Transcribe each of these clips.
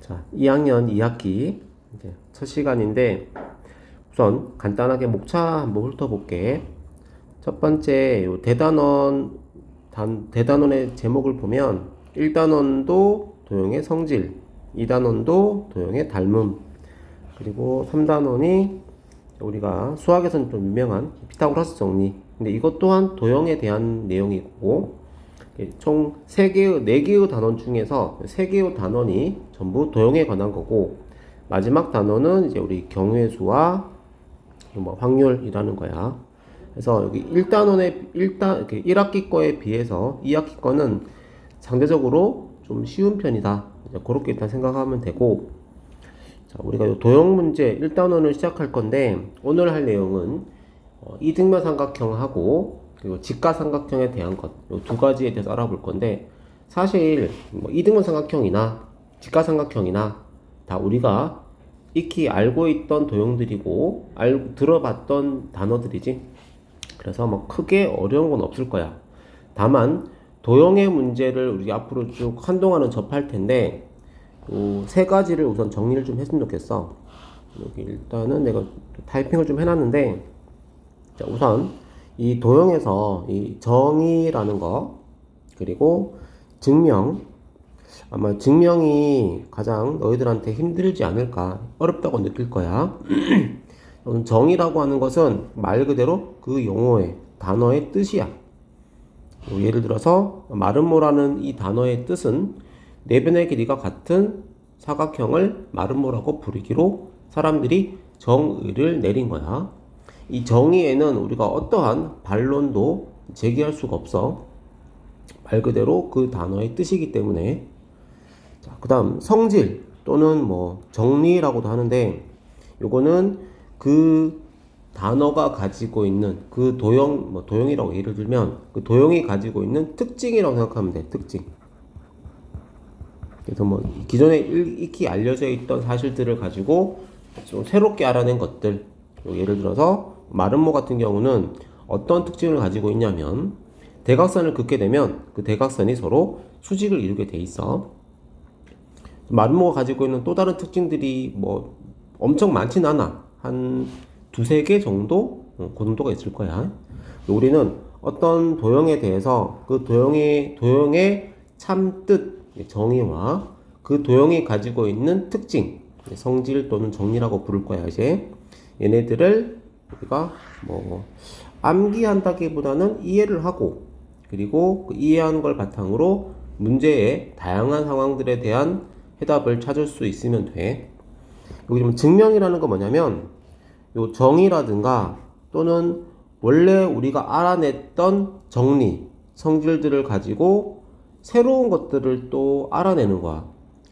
자, 2학년 2학기 이제 첫 시간인데 우선 간단하게 목차 한번 훑어볼게. 첫 번째 요 대단원의 제목을 보면 1단원도 도형의 성질, 2단원도 도형의 닮음, 그리고 3단원이 우리가 수학에서는 좀 유명한 피타고라스 정리. 근데 이것 또한 도형에 대한 내용이고, 총 4개의 단원 중에서 3개의 단원이 전부 도형에 관한 거고, 마지막 단원은 이제 우리 경우의 수와 뭐 확률이라는 거야. 그래서 여기 1학기 거에 비해서 2학기 거는 상대적으로 좀 쉬운 편이다. 그렇게 일단 생각하면 되고, 자, 우리가 요 도형 문제 1단원을 시작할 건데, 오늘 할 내용은 이등변 삼각형하고 그리고 직가삼각형에 대한 것, 요 두 가지에 대해서 알아볼 건데, 사실 뭐 이등변 삼각형이나 직가삼각형이나 다 우리가 익히 알고 있던 도형들이고 들어봤던 단어들이지. 그래서 뭐 크게 어려운 건 없을 거야. 다만 도형의 문제를 우리 앞으로 쭉 한동안은 접할 텐데, 세 가지를 우선 정리를 좀 했으면 좋겠어. 여기 일단은 내가 타이핑을 좀 해놨는데, 자, 우선 이 도형에서 이 정의라는 거, 그리고 증명, 아마 증명이 가장 너희들한테 힘들지 않을까, 어렵다고 느낄 거야. 정의라고 하는 것은 말 그대로 그 용어의 단어의 뜻이야. 예를 들어서 마름모라는 이 단어의 뜻은 네 변의 길이가 같은 사각형을 마름모라고 부르기로 사람들이 정의를 내린 거야. 이 정의에는 우리가 어떠한 반론도 제기할 수가 없어. 말 그대로 그 단어의 뜻이기 때문에. 자, 그 다음 성질 또는 뭐 정리라고도 하는데, 요거는 그 단어가 가지고 있는 그 도형, 뭐 도형이라고 예를 들면 그 도형이 가지고 있는 특징이라고 생각하면 돼. 특징. 그래서 뭐 기존에 익히 알려져 있던 사실들을 가지고 좀 새롭게 알아낸 것들. 예를 들어서 마름모 같은 경우는 어떤 특징을 가지고 있냐면, 대각선을 긋게 되면 그 대각선이 서로 수직을 이루게 돼 있어. 마름모가 가지고 있는 또 다른 특징들이 뭐 엄청 많진 않아. 한 두세 개 정도? 그 정도가 있을 거야. 우리는 어떤 도형에 대해서 그 도형의 참뜻, 정의와 그 도형이 가지고 있는 특징, 성질 또는 정리라고 부를 거야. 이제 얘네들을 우리가 뭐 암기한다기보다는 이해를 하고, 그리고 그 이해하는 걸 바탕으로 문제의 다양한 상황들에 대한 해답을 찾을 수 있으면 돼. 여기 좀 증명이라는 건 뭐냐면, 요 정의라든가 또는 원래 우리가 알아냈던 정리, 성질들을 가지고 새로운 것들을 또 알아내는 거야.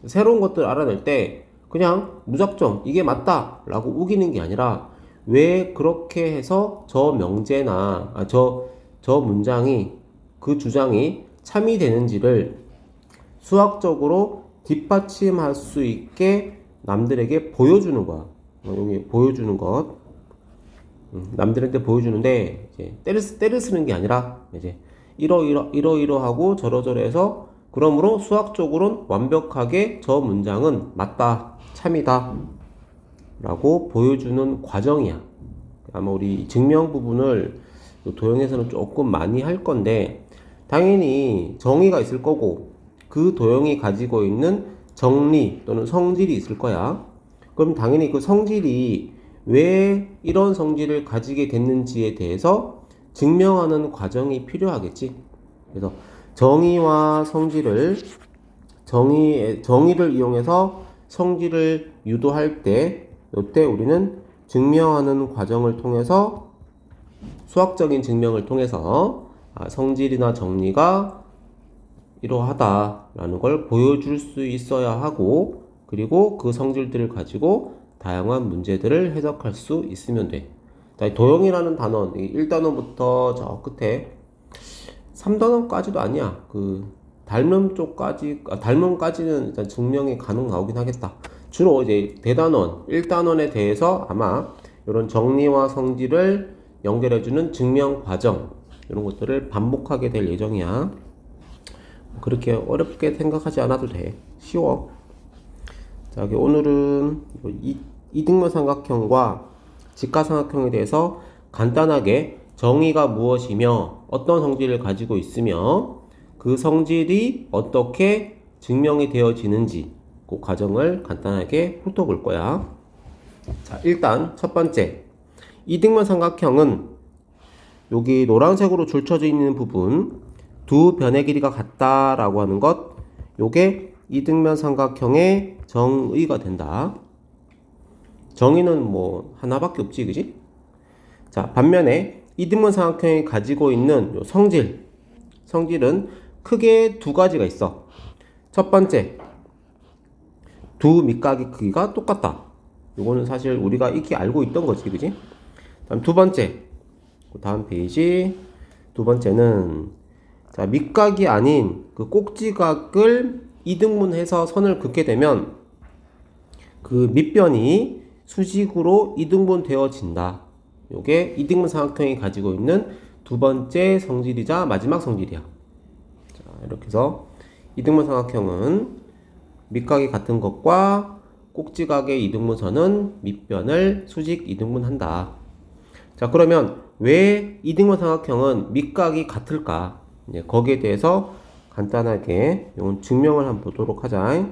새로운 것들을 알아낼 때 그냥 무작정 이게 맞다 라고 우기는 게 아니라, 왜 그렇게 해서 저 명제나 저 문장이, 그 주장이 참이 되는지를 수학적으로 뒷받침할 수 있게 남들에게 보여주는 거야. 여기 보여주는 것. 남들한테 보여주는데, 이제 때를 쓰는 게 아니라, 이제 이러하고 저러저러해서, 그러므로 수학적으로는 완벽하게 저 문장은 맞다, 참이다 라고 보여주는 과정이야. 아마 우리 증명 부분을 도형에서는 조금 많이 할 건데, 당연히 정의가 있을 거고 그 도형이 가지고 있는 정리 또는 성질이 있을 거야. 그럼 당연히 그 성질이 왜 이런 성질을 가지게 됐는지에 대해서 증명하는 과정이 필요하겠지. 그래서 정의와 성질을, 정의를 이용해서 성질을 유도할 때, 이때 우리는 증명하는 과정을 통해서, 수학적인 증명을 통해서 성질이나 정리가 이러하다라는 걸 보여줄 수 있어야 하고, 그리고 그 성질들을 가지고 다양한 문제들을 해석할 수 있으면 돼. 도형이라는 단원, 1단원부터 저 끝에 3단원까지도 아니야. 그 닮음 쪽까지, 닮음까지는 일단 증명이 가능 나오긴 하겠다. 주로 이제 대단원, 1단원에 대해서 아마 이런 정리와 성질을 연결해주는 증명 과정, 이런 것들을 반복하게 될 예정이야. 그렇게 어렵게 생각하지 않아도 돼. 쉬워. 자, 오늘은 이등분 삼각형과 직각삼각형에 대해서 간단하게 정의가 무엇이며 어떤 성질을 가지고 있으며 그 성질이 어떻게 증명이 되어지는지 그 과정을 간단하게 훑어볼 거야. 자, 일단 첫 번째, 이등분 삼각형은 여기 노란색으로 줄쳐져 있는 부분, 두 변의 길이가 같다라고 하는 것, 요게 이등변 삼각형의 정의가 된다. 정의는 뭐 하나밖에 없지, 그지? 자, 반면에 이등변 삼각형이 가지고 있는 요 성질은 크게 두 가지가 있어. 첫 번째, 두 밑각의 크기가 똑같다. 요거는 사실 우리가 익히 알고 있던 거지, 그지? 다음 두 번째, 다음 페이지. 두 번째는, 자, 밑각이 아닌 그 꼭지각을 이등분해서 선을 긋게 되면 그 밑변이 수직으로 이등분 되어진다. 요게 이등분 삼각형이 가지고 있는 두 번째 성질이자 마지막 성질이야. 자, 이렇게 해서 이등분 삼각형은 밑각이 같은 것과 꼭지각의 이등분선은 밑변을 수직 이등분한다. 자, 그러면 왜 이등분 삼각형은 밑각이 같을까? 이제 거기에 대해서 간단하게 이건 증명을 한번 보도록 하자.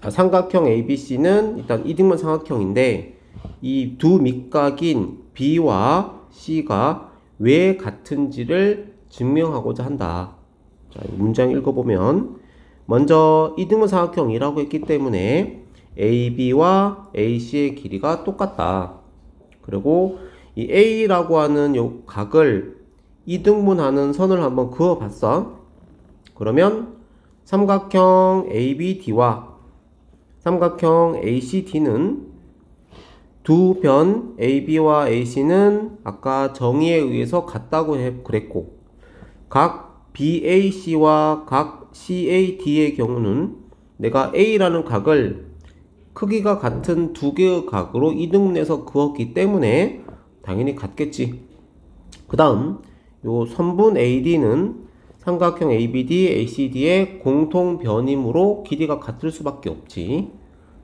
자, 삼각형 ABC는 일단 이등분 삼각형인데 이 두 밑각인 B와 C가 왜 같은지를 증명하고자 한다. 자, 문장 읽어보면 먼저 이등분 삼각형이라고 했기 때문에 AB와 AC의 길이가 똑같다. 그리고 이 A라고 하는 요 각을 이등분하는 선을 한번 그어봤어. 그러면 삼각형 ABD와 삼각형 ACD는 두 변 AB와 AC는 아까 정의에 의해서 같다고 그랬고 각 BAC와 각 CAD의 경우는 내가 A라는 각을 크기가 같은 두 개의 각으로 이등분해서 그었기 때문에 당연히 같겠지. 그 다음 요 선분 AD는 삼각형 ABD, ACD의 공통 변이므로 길이가 같을 수밖에 없지.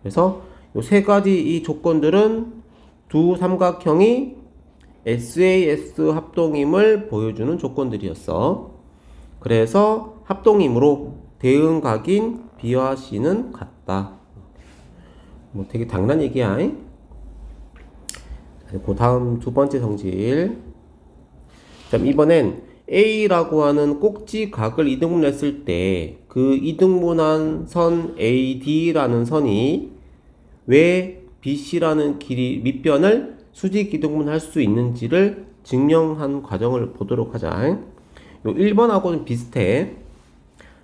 그래서 요 세 가지 이 조건들은 두 삼각형이 SAS 합동임을 보여주는 조건들이었어. 그래서 합동임으로 대응각인 B와 C는 같다. 뭐 되게 당연한 얘기야. 그 다음 두 번째 성질. 그럼 이번엔 A라고 하는 꼭지각을 이등분했을 때 그 이등분한 선 AD라는 선이 왜 BC라는 길이 밑변을 수직 이등분할 수 있는지를 증명한 과정을 보도록 하자. 요 1번하고는 비슷해.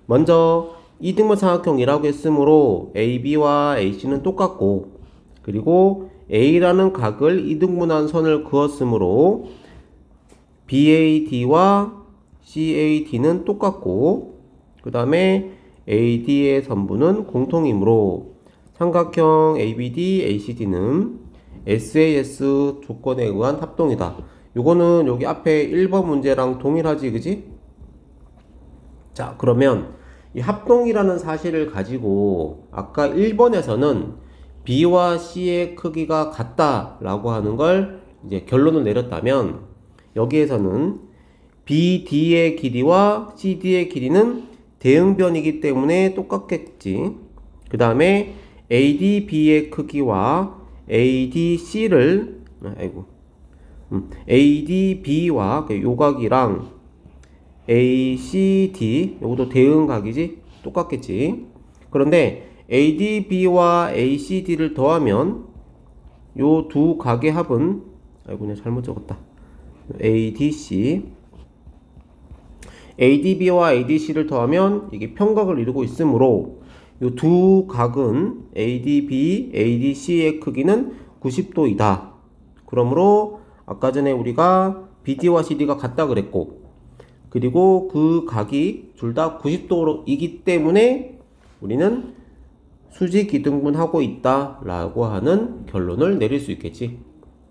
먼저 이등분 삼각형이라고 했으므로 AB와 AC는 똑같고 그리고 A라는 각을 이등분한 선을 그었으므로 BAD와 CAD는 똑같고 그 다음에 AD의 선분은 공통이므로 삼각형 ABD, ACD는 SAS 조건에 의한 합동이다. 요거는 여기 앞에 1번 문제랑 동일하지, 그지? 자, 그러면 이 합동이라는 사실을 가지고 아까 1번에서는 B와 C의 크기가 같다라고 하는 걸 이제 결론을 내렸다면 여기에서는 BD의 길이와 CD의 길이는 대응변이기 때문에 똑같겠지. 그 다음에 ADB의 크기와 ADC를 ADB와 요각이랑 ACD 요것도 대응각이지 똑같겠지. 그런데 ADB와 ACD를 더하면 요 두 각의 합은 그냥 잘못 적었다. ADB와 ADC를 더하면 이게 평각을 이루고 있으므로 이 두 각은 ADB, ADC의 크기는 90도이다. 그러므로 아까 전에 우리가 BD와 CD가 같다 그랬고 그리고 그 각이 둘 다 90도이기 때문에 우리는 수직 이등분하고 있다 라고 하는 결론을 내릴 수 있겠지.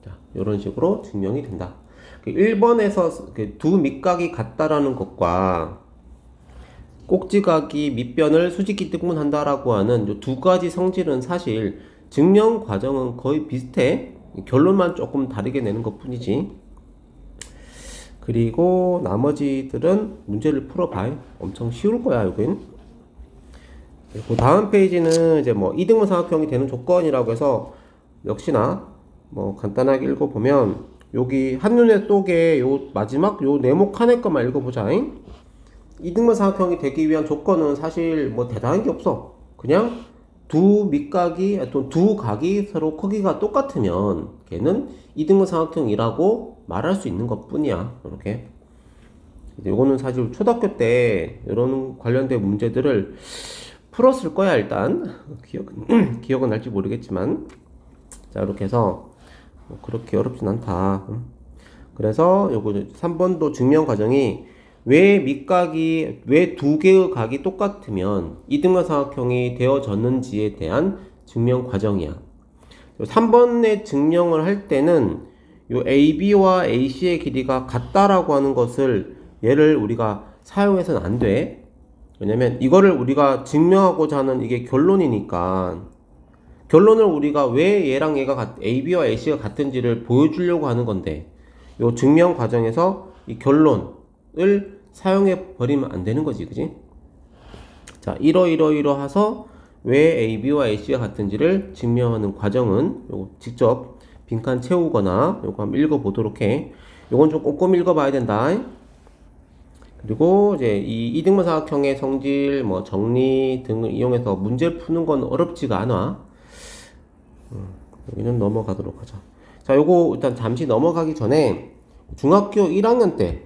자, 이런 식으로 증명이 된다. 1번에서 두 밑각이 같다라는 것과 꼭지각이 밑변을 수직기 뜨문한다라고 하는 이 두 가지 성질은 사실 증명 과정은 거의 비슷해. 결론만 조금 다르게 내는 것 뿐이지. 그리고 나머지들은 문제를 풀어봐요. 엄청 쉬울 거야, 여긴. 그 다음 페이지는 이제 뭐 이등분 삼각형이 되는 조건이라고 해서 역시나 뭐 간단하게 읽어보면 여기 한눈에 쏘게 요 마지막 요 네모 칸의 것만 읽어보자. 이등분 삼각형이 되기 위한 조건은 사실 뭐 대단한 게 없어. 그냥 두 밑각이 또 두 각이 서로 크기가 똑같으면 걔는 이등분 삼각형이라고 말할 수 있는 것 뿐이야. 이렇게. 요거는 사실 초등학교 때 이런 관련된 문제들을 풀었을 거야. 일단 기억은 날지 모르겠지만, 자 이렇게 해서 뭐 그렇게 어렵진 않다. 그래서 요거 3번도 증명 과정이 왜 밑각이 왜 두 개의 각이 똑같으면 이등분 삼각형이 되어졌는지에 대한 증명 과정이야. 3번의 증명을 할 때는 요 AB와 AC의 길이가 같다라고 하는 것을 얘를 우리가 사용해서는 안 돼. 왜냐면 이거를 우리가 증명하고자 하는 이게 결론이니까 결론을 우리가 왜 얘랑 얘가 AB와 AC가 같은지를 보여주려고 하는 건데 요 증명 과정에서 이 결론을 사용해 버리면 안 되는 거지, 그지? 자, 이러해서 왜 AB와 AC가 같은지를 증명하는 과정은 요거 직접 빈칸 채우거나 요거 한번 읽어보도록 해. 요건 좀 꼼꼼히 읽어봐야 된다. 그리고 이제 이 이등분 삼각형의 성질, 뭐 정리 등을 이용해서 문제를 푸는 건 어렵지가 않아. 여기는 넘어가도록 하자. 자, 요거 일단 잠시 넘어가기 전에 중학교 1학년 때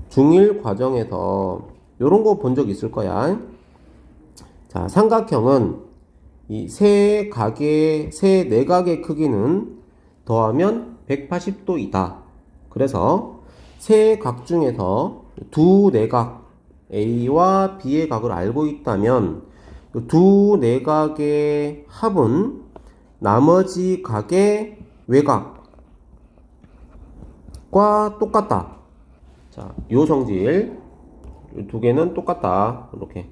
중1 과정에서 요런 거 본 적 있을 거야. 자, 삼각형은 이 세 내각의 크기는 더하면 180도이다. 그래서 세 각 중에서 두 내각 A와 B의 각을 알고 있다면 두 내각의 합은 나머지 각의 외곽과 똑같다. 자, 요 성질 두 개는 똑같다. 이렇게.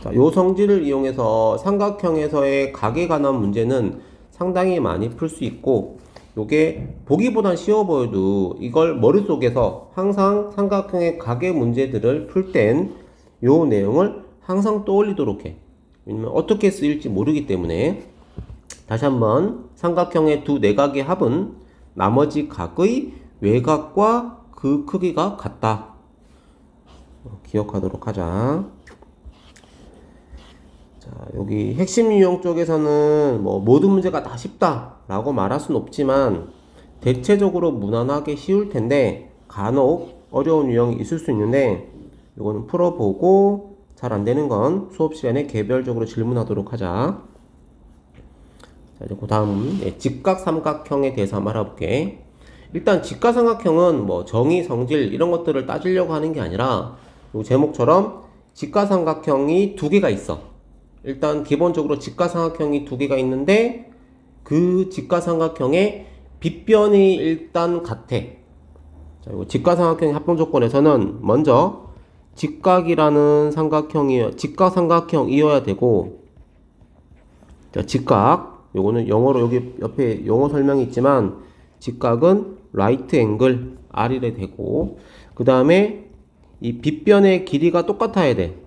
자, 요 성질을 이용해서 삼각형에서의 각에 관한 문제는 상당히 많이 풀 수 있고, 요게 보기보단 쉬워 보여도 이걸 머릿속에서 항상 삼각형의 각의 문제들을 풀 땐 요 내용을 항상 떠올리도록 해. 왜냐면 어떻게 쓰일지 모르기 때문에. 다시 한번 삼각형의 두 내각의 합은 나머지 각의 외곽과 그 크기가 같다. 기억하도록 하자. 자, 여기 핵심 유형 쪽에서는 뭐 모든 문제가 다 쉽다라고 말할 수는 없지만 대체적으로 무난하게 쉬울 텐데 간혹 어려운 유형이 있을 수 있는데 이거는 풀어보고 잘 안되는 건 수업 시간에 개별적으로 질문하도록 하자. 자, 이제 그 다음 직각삼각형에 대해서 한번 알아볼게. 일단 직각삼각형은 뭐 정의, 성질 이런 것들을 따지려고 하는 게 아니라 이 제목처럼 직각삼각형이 두 개가 있어. 일단 기본적으로 직각삼각형이 두 개가 있는데 그 직각삼각형의 빗변이 일단 같아. 자, 이거 직각삼각형의 합동 조건에서는 먼저 직각이라는 직각삼각형이어야 되고, 자, 직각 요거는 영어로 여기 옆에 영어 설명이 있지만 직각은 right angle R이래 되고, 그 다음에 이 빗변의 길이가 똑같아야 돼.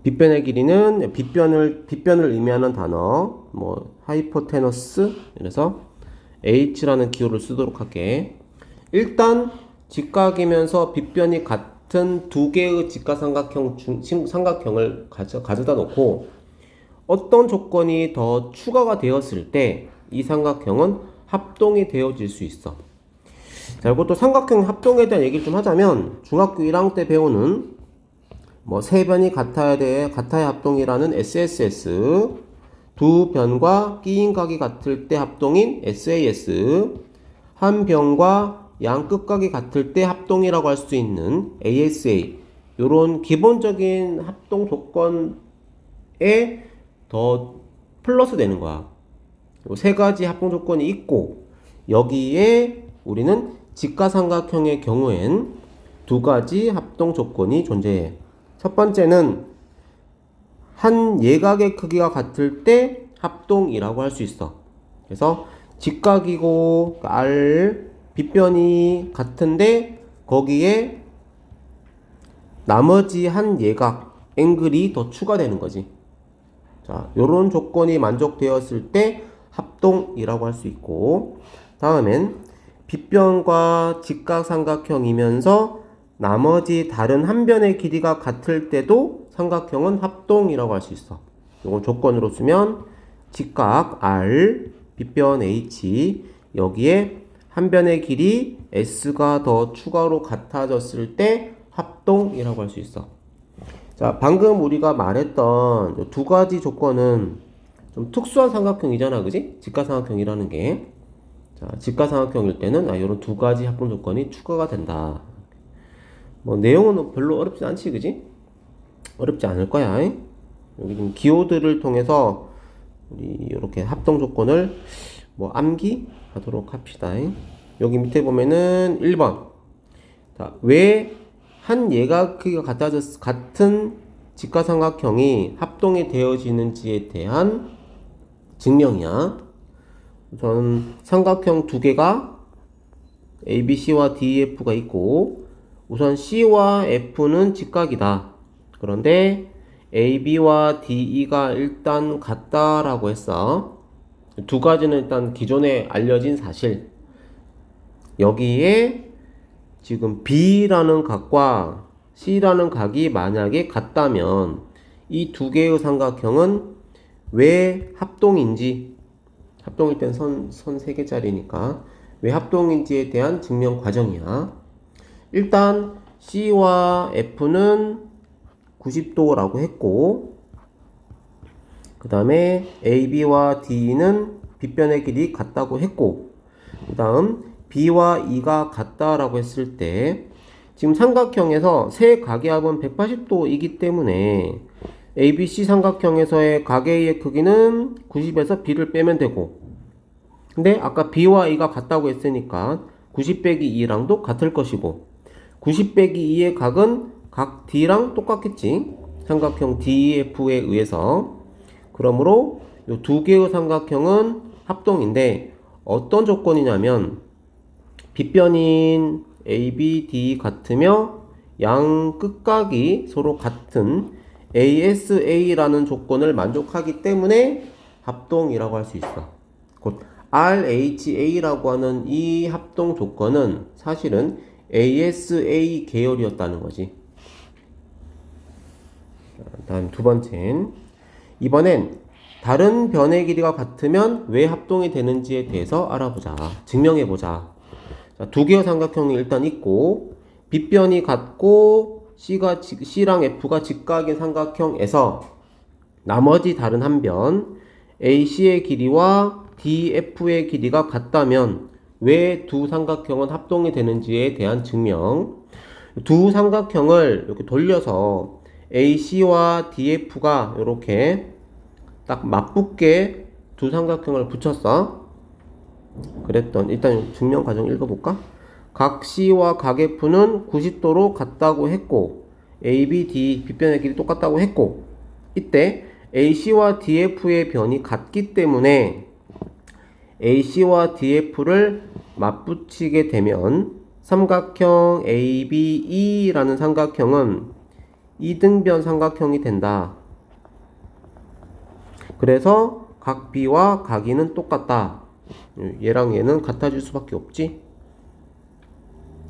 빗변의 길이는 빗변을 의미하는 단어 뭐 하이포테너스, 그래서 H라는 기호를 쓰도록 할게. 일단 직각이면서 빗변이 같은 두 개의 삼각형을 가져다 놓고 어떤 조건이 더 추가가 되었을 때 이 삼각형은 합동이 되어질 수 있어. 자, 이것도 삼각형 합동에 대한 얘기를 좀 하자면 중학교 1학년 때 배우는 뭐 세 변이 같아야 합동이라는 SSS, 두 변과 끼인 각이 같을 때 합동인 SAS, 한 변과 양 끝각이 같을 때 합동이라고 할 수 있는 ASA, 요런 기본적인 합동 조건에 더 플러스 되는 거야. 요 세 가지 합동 조건이 있고 여기에 우리는 직각삼각형의 경우엔 두 가지 합동 조건이 존재해. 첫 번째는 한 예각의 크기가 같을 때 합동이라고 할 수 있어. 그래서 직각이고 R 빗변이 같은데 거기에 나머지 한 예각 앵글이 더 추가되는 거지. 자, 요런 조건이 만족되었을 때 합동이라고 할 수 있고, 다음엔 빗변과 직각삼각형이면서 나머지 다른 한 변의 길이가 같을 때도 삼각형은 합동이라고 할 수 있어. 요건 조건으로 쓰면 직각 R, 빗변 H, 여기에 한 변의 길이 S가 더 추가로 같아졌을 때 합동이라고 할 수 있어. 자, 방금 우리가 말했던 두 가지 조건은 좀 특수한 삼각형이잖아, 그지? 직각삼각형이라는 게. 자, 직각삼각형일 때는 이런 두 가지 합동 조건이 추가가 된다. 뭐 내용은 별로 어렵지 않지, 그지? 어렵지 않을 거야. 여기 지금 기호들을 통해서 우리 이렇게 합동 조건을 뭐 암기하도록 합시다. 여기 밑에 보면은 1번. 자, 왜 한 예각 크기가 같은 직각삼각형이 합동이 되어지는지에 대한 증명이야. 우선 삼각형 두 개가 ABC와 DEF가 있고, 우선 C와 F는 직각이다. 그런데 AB와 DE가 일단 같다라고 했어. 두 가지는 일단 기존에 알려진 사실. 여기에 지금 B라는 각과 C라는 각이 만약에 같다면 이 두 개의 삼각형은 왜 합동인지, 합동일 땐 선 3개짜리니까 왜 합동인지에 대한 증명 과정이야. 일단 C와 F는 90도라고 했고, 그 다음에 AB와 D는 빗변의 길이 같다고 했고, 그 다음 B와 E가 같다라고 했을 때 지금 삼각형에서 세 각의 합은 180도이기 때문에 ABC 삼각형에서의 각의 A의 크기는 90에서 B를 빼면 되고, 근데 아까 B와 E가 같다고 했으니까 90 빼기 2랑도 같을 것이고, 90 빼기 2의 각은 각 D랑 똑같겠지. 삼각형 DEF에 의해서. 그러므로 이 두 개의 삼각형은 합동인데 어떤 조건이냐면 빗변인 ABD 같으며 양 끝각이 서로 같은 ASA라는 조건을 만족하기 때문에 합동이라고 할 수 있어. 곧 RHA라고 하는 이 합동 조건은 사실은 ASA 계열이었다는 거지. 다음 두 번째. 이번엔 다른 변의 길이가 같으면 왜 합동이 되는지에 대해서 알아보자. 증명해보자. 자, 두 개의 삼각형이 일단 있고, 빗변이 같고, C랑 F가 직각인 삼각형에서 나머지 다른 한 변, AC의 길이와 DF의 길이가 같다면 왜 두 삼각형은 합동이 되는지에 대한 증명. 두 삼각형을 이렇게 돌려서 AC와 DF가 이렇게 딱 맞붙게 두 삼각형을 붙였어. 그랬던 일단 증명 과정 읽어볼까? 각 C와 각 F는 90도로 같다고 했고, AB, D 빗변의 길이 똑같다고 했고, 이때 AC와 DF의 변이 같기 때문에 AC와 DF를 맞붙이게 되면 삼각형 ABE라는 삼각형은 이등변 삼각형이 된다. 그래서 각 B와 각 E는 똑같다. 얘랑 얘는 같아질 수밖에 없지.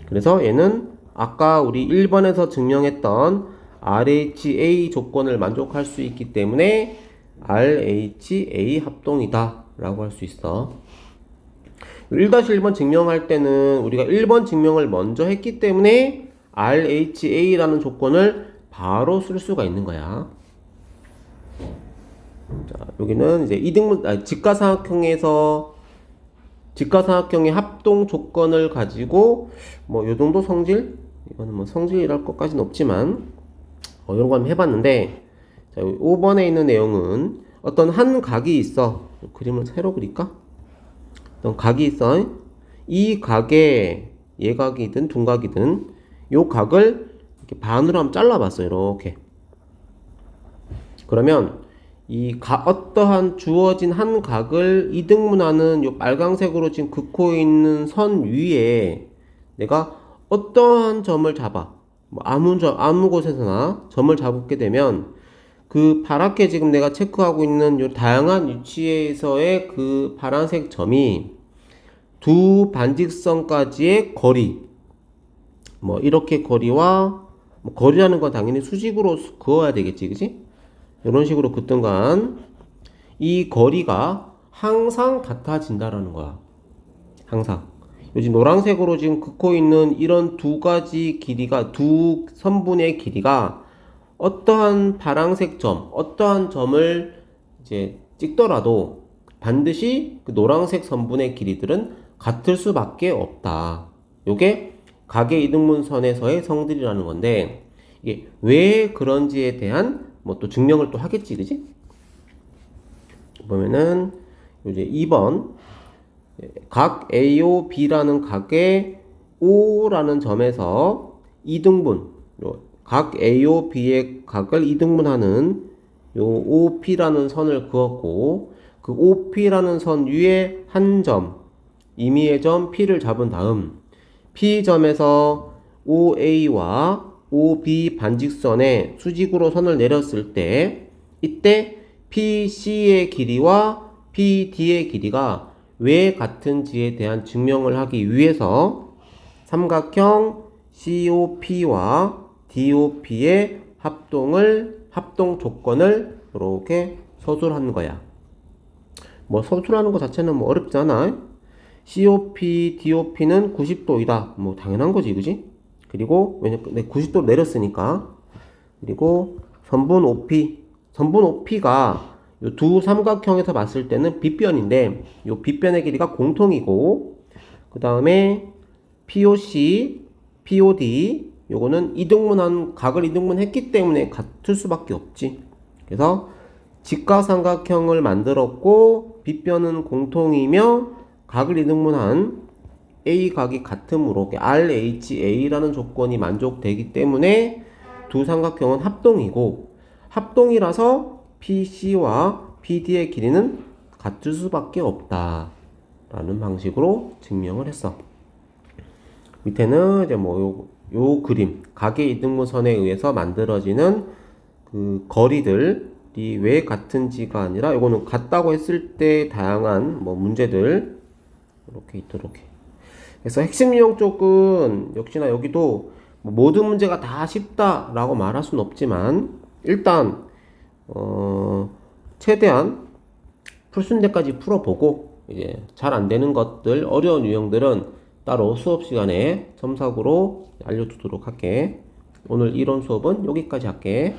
그래서 얘는 아까 우리 1번에서 증명했던 RHA 조건을 만족할 수 있기 때문에 RHA 합동이다 라고 할 수 있어. 1-1번 증명할 때는 우리가 1번 증명을 먼저 했기 때문에 RHA라는 조건을 바로 쓸 수가 있는 거야. 자, 여기는 이제 직각삼각형의 합동 조건을 가지고 뭐 요 정도 성질, 이거는 뭐 성질이랄 것까지는 없지만 이런 거 한번 해봤는데, 자, 5번에 있는 내용은 어떤 한 각이 있어. 그림을 새로 그릴까? 어떤 각이 있어. 이 각에 예각이든 둔각이든 요 각을 이렇게 반으로 한번 잘라봤어요. 이렇게. 그러면 어떠한 주어진 한 각을 이등분하는 요 빨강색으로 지금 긋고 있는 선 위에 내가 어떠한 점을 잡아. 뭐 아무 곳에서나 점을 잡게 되면 그 파랗게 지금 내가 체크하고 있는 요 다양한 위치에서의 그 파란색 점이 두 반직선까지의 거리, 뭐 이렇게 거리와 뭐 거리라는 건 당연히 수직으로 그어야 되겠지, 그지? 이런 식으로 긋든간 이 거리가 항상 같아진다라는 거야. 항상. 요즘 노란색으로 지금 긋고 있는 이런 두 가지 길이가, 두 선분의 길이가 어떠한 파란색 점, 어떠한 점을 이제 찍더라도 반드시 그 노란색 선분의 길이들은 같을 수밖에 없다. 요게 각의 이등분선에서의 성질이라는 건데, 이게 왜 그런지에 대한 뭐 또 증명을 또 하겠지, 그지? 보면은 이제 2번 각 AOB라는 각의 O라는 점에서 이등분, 각 AOB의 각을 이등분하는 요 OP라는 선을 그었고, 그 OP라는 선 위에 한 점, 임의의 점 P를 잡은 다음 P점에서 OA와 OB 반직선에 수직으로 선을 내렸을 때, 이때 PC의 길이와 PD의 길이가 왜 같은지에 대한 증명을 하기 위해서 삼각형 COP와 DOP의 합동 조건을 이렇게 서술한 거야. 뭐 서술하는 것 자체는 뭐 어렵잖아. COP, DOP는 90도이다. 뭐 당연한 거지, 그지? 그리고 왜냐면 90도 내렸으니까. 그리고 선분 OP가 요 두 삼각형에서 봤을 때는 빗변인데, 요 빗변의 길이가 공통이고, 그 다음에 POC, POD 요거는 각을 이등분했기 때문에 같을 수밖에 없지. 그래서 직각삼각형을 만들었고 빗변은 공통이며 각을 이등분한 A각이 같으므로 RHA라는 조건이 만족되기 때문에 두 삼각형은 합동이라서 PC와 PD의 길이는 같을 수밖에 없다 라는 방식으로 증명을 했어. 밑에는 이제 뭐 요 그림, 각의 이등분선에 의해서 만들어지는 그 거리들이 왜 같은지가 아니라, 요거는 같다고 했을 때 다양한 뭐 문제들 이렇게 있도록 해. 그래서 핵심 유형 쪽은 역시나 여기도 뭐 모든 문제가 다 쉽다라고 말할 수는 없지만, 일단 최대한 풀 수 있는 데까지 풀어보고, 이제 잘 안 되는 것들, 어려운 유형들은 따로 수업 시간에 첨삭으로 알려주도록 할게. 오늘 이론 수업은 여기까지 할게.